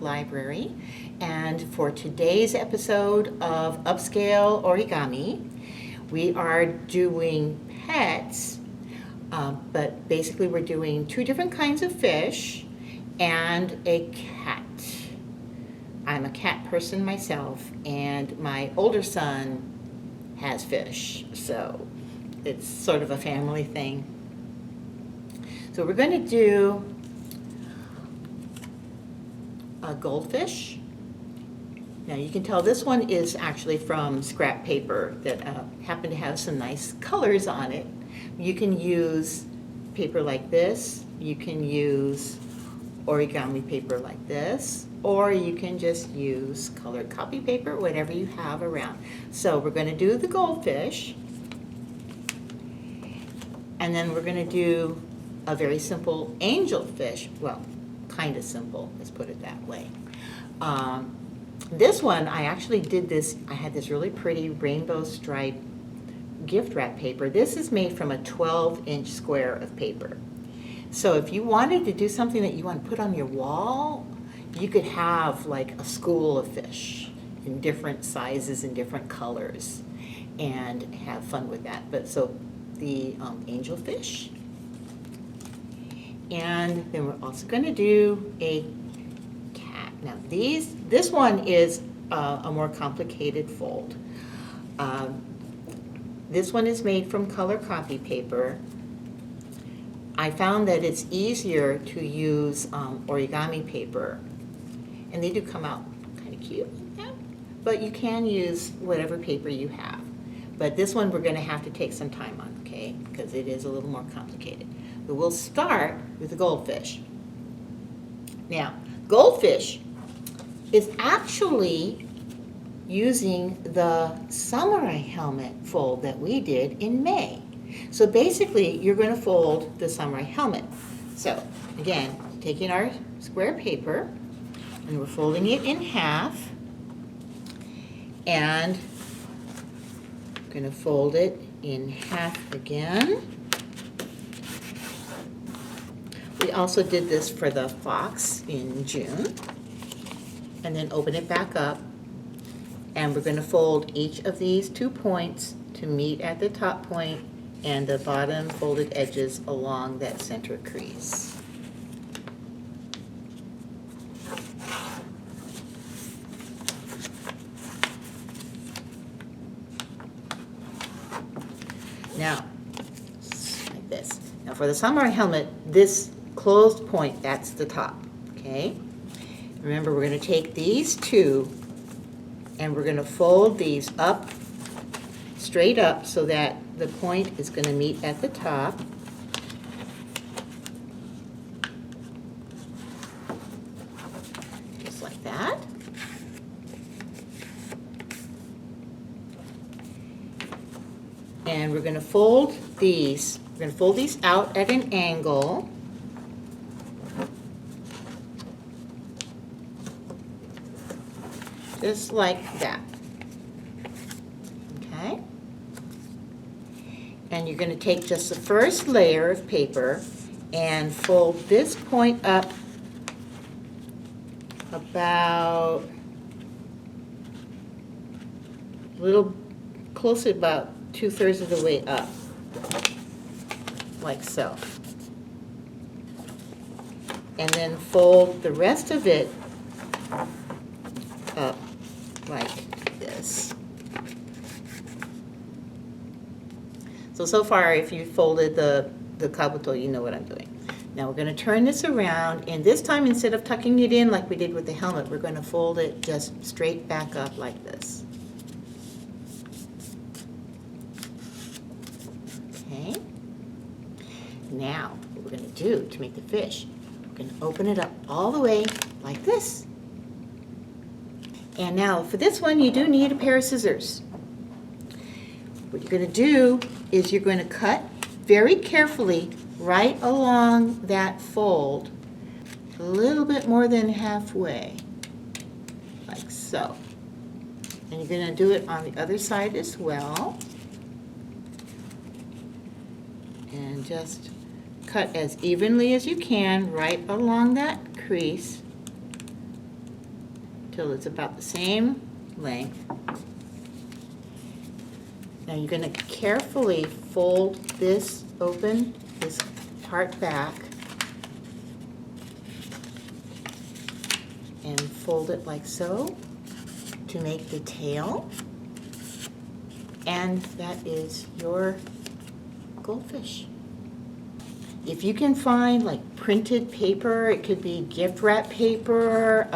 Library, and for today's episode of Upscale Origami, we are doing pets, but basically we're doing two different kinds of fish and a cat. I'm a cat person myself, and my older son has fish, so it's sort of a family thing. So we're going to do a goldfish. Now you can tell this one is actually from scrap paper that happened to have some nice colors on it. You can use paper like this, you can use origami paper like this, or you can just use colored copy paper, whatever you have around. So we're going to do the goldfish, and then we're going to do a very simple angelfish. Well, kind of simple, let's put it that way. This one, I actually did this, I had this really pretty rainbow stripe gift wrap paper. This is made from a 12-inch square of paper. So if you wanted to do something that you want to put on your wall, you could have like a school of fish in different sizes and different colors and have fun with that. But so the angelfish, and then we're also going to do a cat. Now this one is a more complicated fold. This one is made from color copy paper. I found that it's easier to use origami paper, and they do come out kind of cute like that, but you can use whatever paper you have. But this one we're going to have to take some time on, okay, because it is a little more complicated. But we'll start with the goldfish. Now, goldfish is actually using the samurai helmet fold that we did in May. So basically, you're going to fold the samurai helmet. So again, taking our square paper, and we're folding it in half, and we're going to fold it in half again. We also did this for the fox in June, and then open it back up, and we're going to fold each of these 2 points to meet at the top point and the bottom folded edges along that center crease. Now, like this. Now for the samurai helmet, this closed point, that's the top, okay? Remember, we're going to take these two and we're going to fold these up, straight up, so that the point is going to meet at the top. Just like that. And we're going to fold these. We're going to fold these out at an angle. Just like that. Okay? And you're going to take just the first layer of paper and fold this point up about a little closer, about 2/3 of the way up, like so. And then fold the rest of it up like this. So far, if you folded the kabuto, you know what I'm doing. Now we're going to turn this around, and this time, instead of tucking it in like we did with the helmet, we're going to fold it just straight back up like this. Okay. Now, what we're going to do to make the fish, we're going to open it up all the way like this. And now, for this one, you do need a pair of scissors. What you're going to do is you're going to cut very carefully right along that fold, a little bit more than halfway, like so. And you're going to do it on the other side as well. And just cut as evenly as you can right along that crease. till it's about the same length. Now you're going to carefully fold this open, this part back, and fold it like so to make the tail. And that is your goldfish. If you can find like printed paper, it could be gift wrap paper,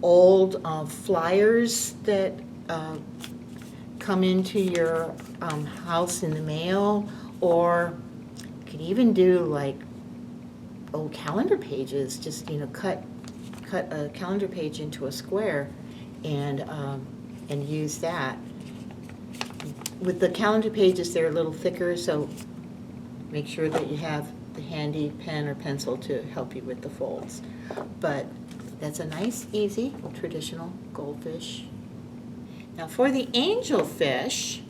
old flyers that come into your house in the mail, or you could even do like old calendar pages. Just cut a calendar page into a square and use that. With the calendar pages, they're a little thicker, so make sure that you have the handy pen or pencil to help you with the folds. But that's a nice, easy, traditional goldfish. Now for the angelfish,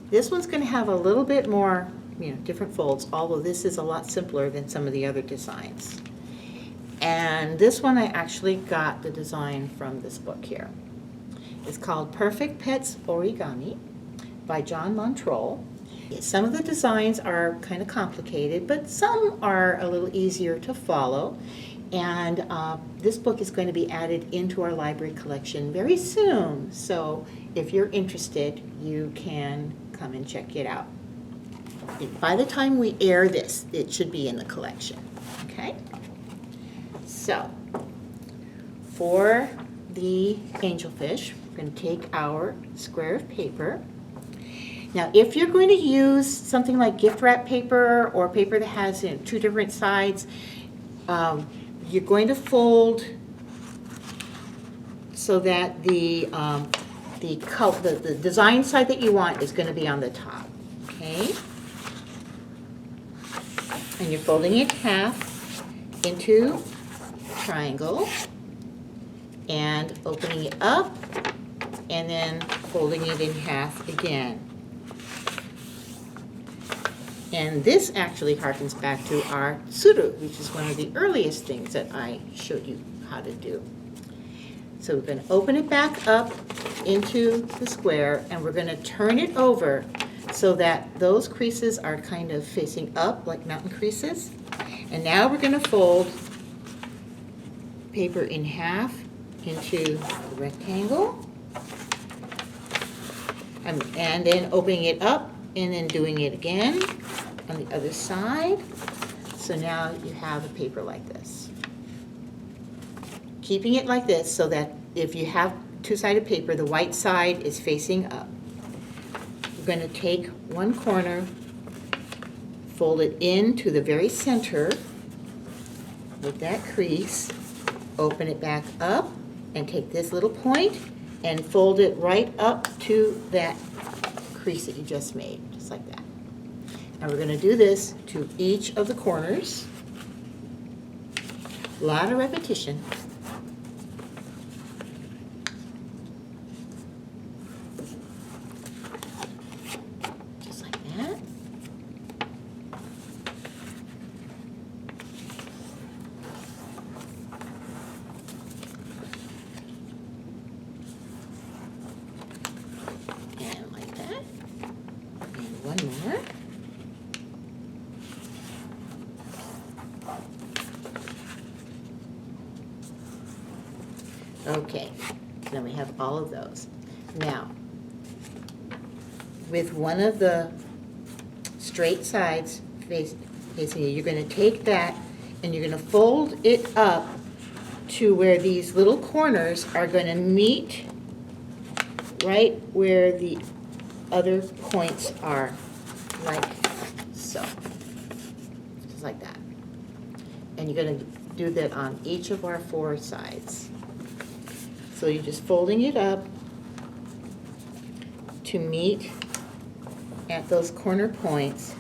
this one's going to have a little bit more, different folds, although this is a lot simpler than some of the other designs. And this one I actually got the design from this book here. It's called Perfect Pets Origami by John Montrol. Some of the designs are kind of complicated, but some are a little easier to follow. And this book is going to be added into our library collection very soon. So if you're interested, you can come and check it out. By the time we air this, it should be in the collection. Okay? So for the angelfish, we're going to take our square of paper. Now, if you're going to use something like gift wrap paper or paper that has two different sides, you're going to fold so that the design side that you want is going to be on the top. Okay? And you're folding it half into a triangle and opening it up and then folding it in half again. And this actually harkens back to our suru, which is one of the earliest things that I showed you how to do. So we're going to open it back up into the square, and we're going to turn it over so that those creases are kind of facing up like mountain creases. And now we're going to fold paper in half into a rectangle, and then opening it up and then doing it again on the other side. So now you have a paper like this. Keeping it like this so that if you have two-sided paper, the white side is facing up. You're going to take one corner, fold it into the very center with that crease, open it back up, and take this little point and fold it right up to that crease that you just made, just like that. And we're going to do this to each of the corners. A lot of repetition. Just like that. And like that. And one more. Okay, then we have all of those. Now, with one of the straight sides facing you, you're going to take that and you're going to fold it up to where these little corners are going to meet right where the other points are, like so. Just like that. And you're going to do that on each of our four sides. So you're just folding it up to meet at those corner points.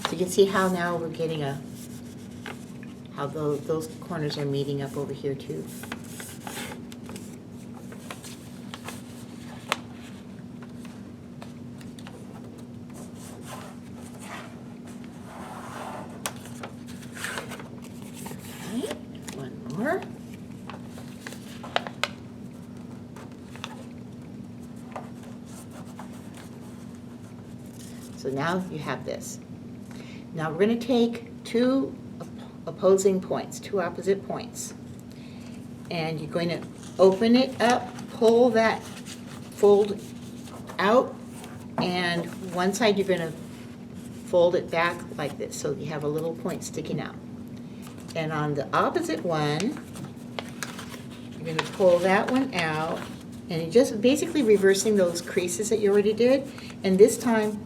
So you can see how now we're getting how those corners are meeting up over here too. Okay, one more. So now you have this. Now we're going to take two opposing points, two opposite points, and you're going to open it up, pull that fold out, and one side you're going to fold it back like this, so you have a little point sticking out. And on the opposite one, you're going to pull that one out, and you're just basically reversing those creases that you already did, and this time,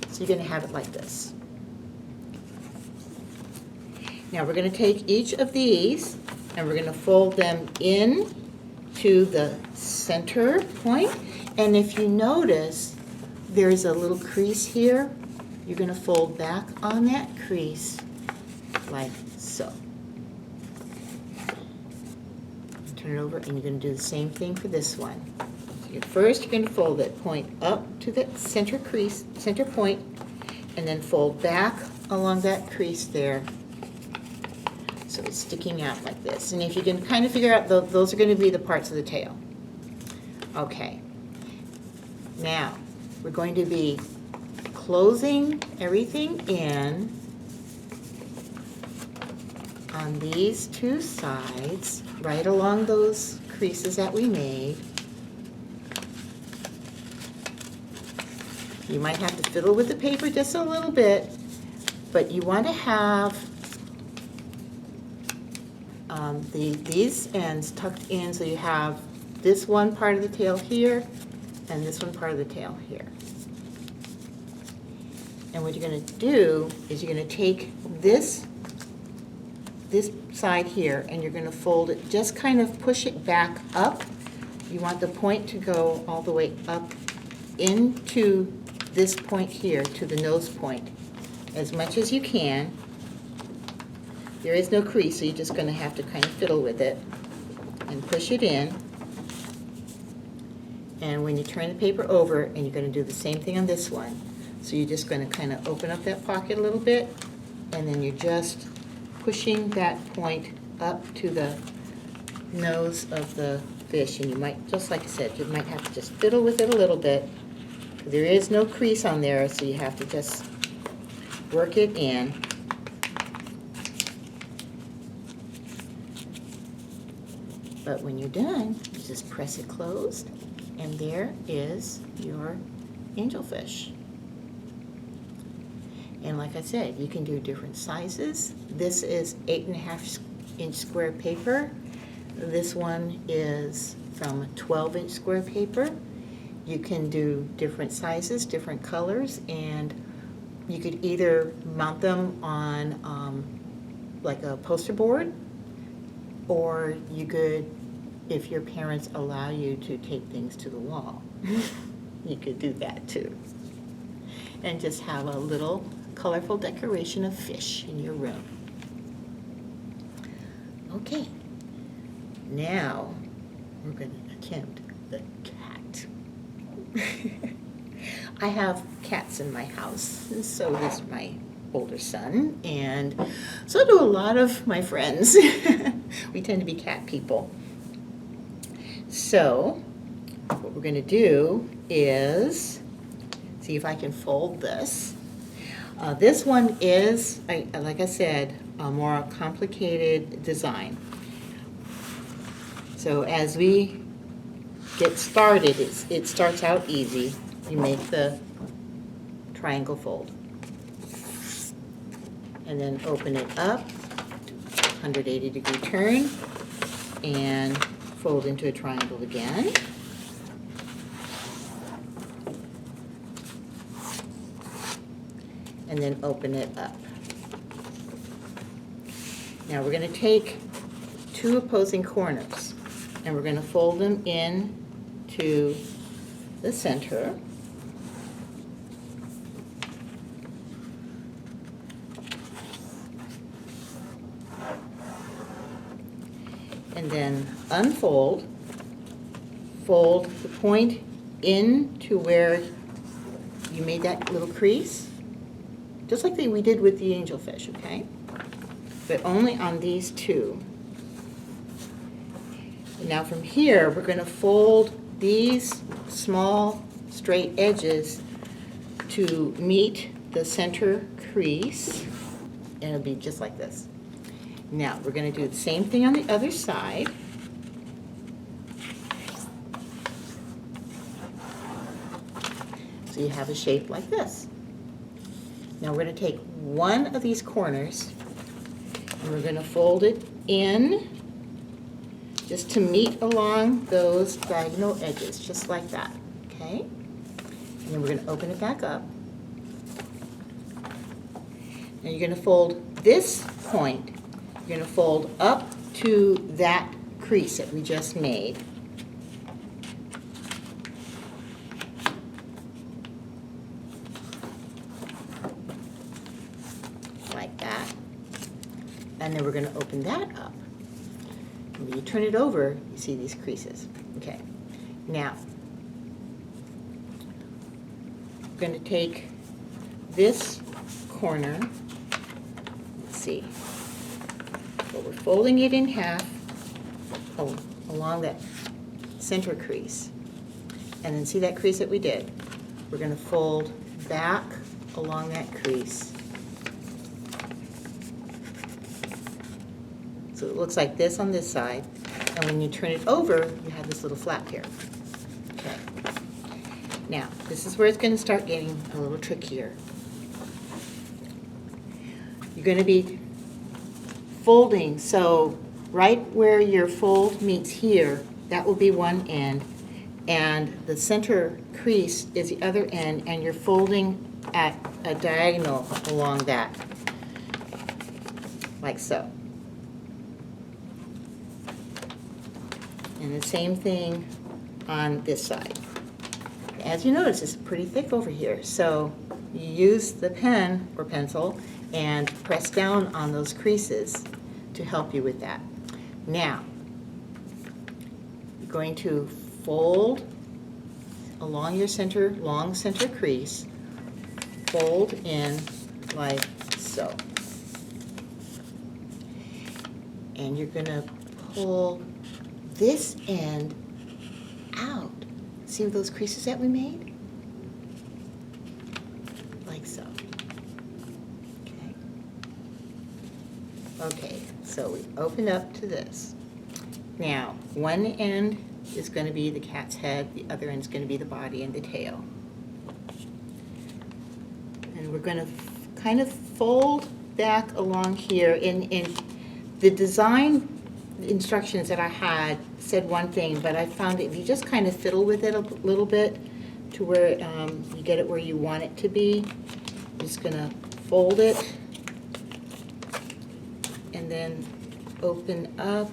so you're going to have it like this. Now we're going to take each of these and we're going to fold them in to the center point. And if you notice, there's a little crease here. You're going to fold back on that crease like so. Turn it over and you're going to do the same thing for this one. So first you're going to fold it, point up to the center crease, center point, and then fold back along that crease there. So it's sticking out like this. And if you can kind of figure out, those are going to be the parts of the tail. Okay. Now, we're going to be closing everything in on these two sides, right along those creases that we made. You might have to fiddle with the paper just a little bit, but you want to have these ends tucked in, so you have this one part of the tail here and this one part of the tail here. And what you're going to do is you're going to take this side here and you're going to fold it, just kind of push it back up. You want the point to go all the way up into this point here, to the nose point, as much as you can. There is no crease, so you're just going to have to kind of fiddle with it and push it in. And when you turn the paper over, and you're going to do the same thing on this one, so you're just going to kind of open up that pocket a little bit, and then you're just pushing that point up to the nose of the fish. And you might, just like I said, you might have to just fiddle with it a little bit. There is no crease on there, so you have to just work it in. But when you're done, you just press it closed, and there is your angelfish. And like I said, you can do different sizes. This is 8.5-inch square paper. This one is from 12-inch square paper. You can do different sizes, different colors, and you could either mount them on like a poster board, or you could, if your parents allow you to take things to the wall, you could do that too. And just have a little colorful decoration of fish in your room. Okay, now we're going to attempt the cat. I have cats in my house, and so does my older son, and so do a lot of my friends. We tend to be cat people. So what we're going to do is see if I can fold this. This one is, like I said, a more complicated design. So as we get started, it starts out easy. You make the triangle fold, and then open it up, 180-degree turn, and fold into a triangle again. And then open it up. Now we're going to take two opposing corners, and we're going to fold them in to the center. And then unfold, fold the point in to where you made that little crease, just like we did with the angelfish, okay? But only on these two. And now from here, we're going to fold these small straight edges to meet the center crease, and it'll be just like this. Now, we're going to do the same thing on the other side. So you have a shape like this. Now we're going to take one of these corners and we're going to fold it in just to meet along those diagonal edges, just like that, okay? And then we're going to open it back up. Now you're going to fold this point, you're going to fold up to that crease that we just made. Like that. And then we're going to open that up. And when you turn it over, you see these creases. Okay. Now, we're going to take this corner. Let's see. So we're folding it in half along that center crease. And then see that crease that we did? We're going to fold back along that crease. So it looks like this on this side, and when you turn it over, you have this little flap here. Okay. Now, this is where it's going to start getting a little trickier. You're going to be folding, so right where your fold meets here, that will be one end, and the center crease is the other end, and you're folding at a diagonal along that, like so. And the same thing on this side. As you notice, it's pretty thick over here, so you use the pen or pencil and press down on those creases to help you with that. Now, you're going to fold along your center, long center crease, fold in like so. And you're going to pull this end out. See those creases that we made? Like so. Okay. Okay, so we open up to this. Now, one end is going to be the cat's head, the other end is going to be the body and the tail. And we're going to kind of fold back along here. In the design instructions that I had said one thing, but I found that if you just kind of fiddle with it a little bit to where you get it where you want it to be, I'm just going to fold it and then open up.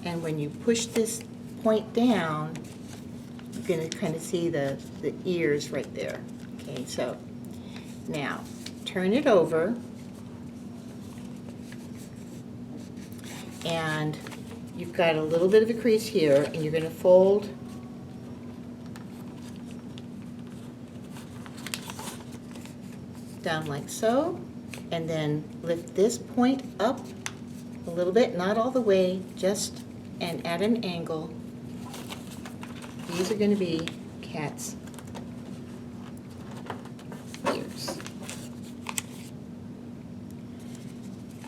And when you push this point down, you're going to kind of see the ears right there. Okay, so now turn it over, and you've got a little bit of a crease here, and you're going to fold down like so, and then lift this point up a little bit, not all the way, just and at an angle. These are going to be cat's ears.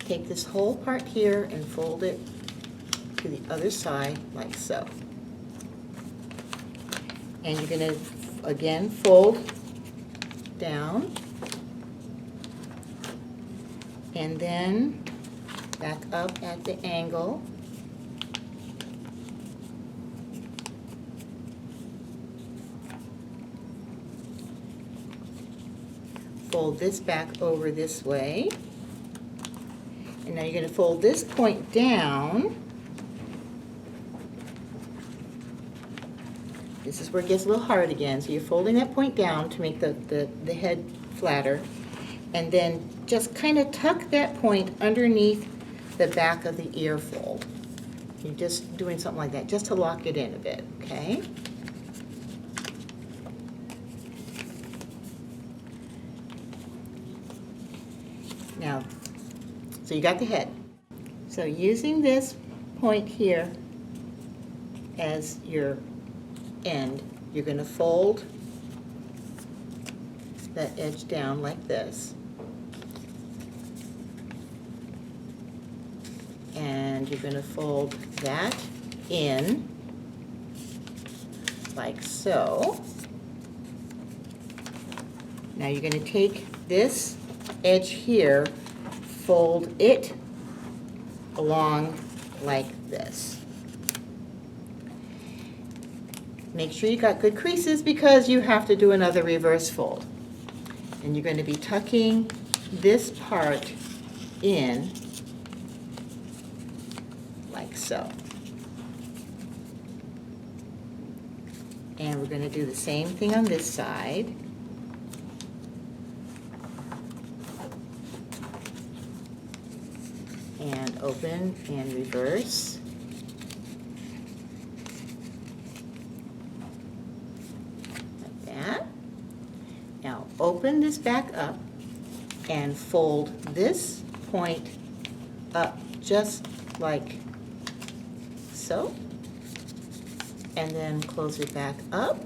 Take this whole part here and fold it to the other side like so. And you're going to again fold down and then back up at the angle. Fold this back over this way. And now you're going to fold this point down. This is where it gets a little hard again. So you're folding that point down to make the head flatter. And then just kind of tuck that point underneath the back of the ear fold. You're just doing something like that, just to lock it in a bit, okay? Now, so you got the head. So using this point here as your end, you're going to fold that edge down like this. And you're going to fold that in like so. Now you're going to take this edge here, fold it along like this. Make sure you got good creases because you have to do another reverse fold. And you're going to be tucking this part in like so. And we're going to do the same thing on this side. And open and reverse. Like that. Now open this back up and fold this point up just like so. And then close it back up.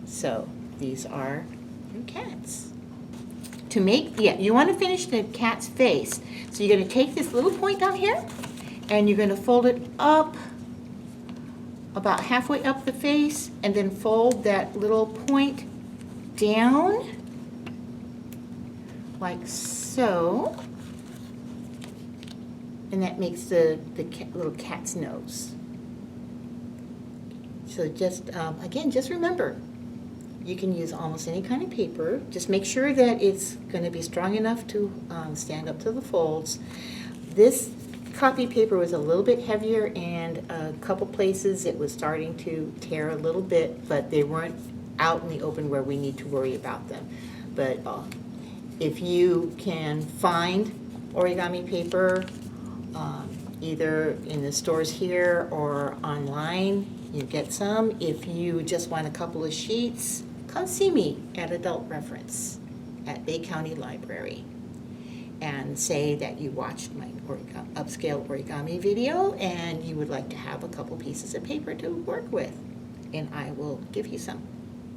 So these are your cats. To make, you want to finish the cat's face. So you're going to take this little point down here and you're going to fold it up about halfway up the face and then fold that little point down like so. And that makes the little cat's nose. So just, again, just remember, you can use almost any kind of paper. Just make sure that it's going to be strong enough to stand up to the folds. This copy paper was a little bit heavier, and a couple places it was starting to tear a little bit, but they weren't out in the open where we need to worry about them. But if you can find origami paper, either in the stores here or online, you get some. If you just want a couple of sheets, come see me at Adult Reference at Bay County Library and say that you watched my upscale origami video and you would like to have a couple pieces of paper to work with, and I will give you some.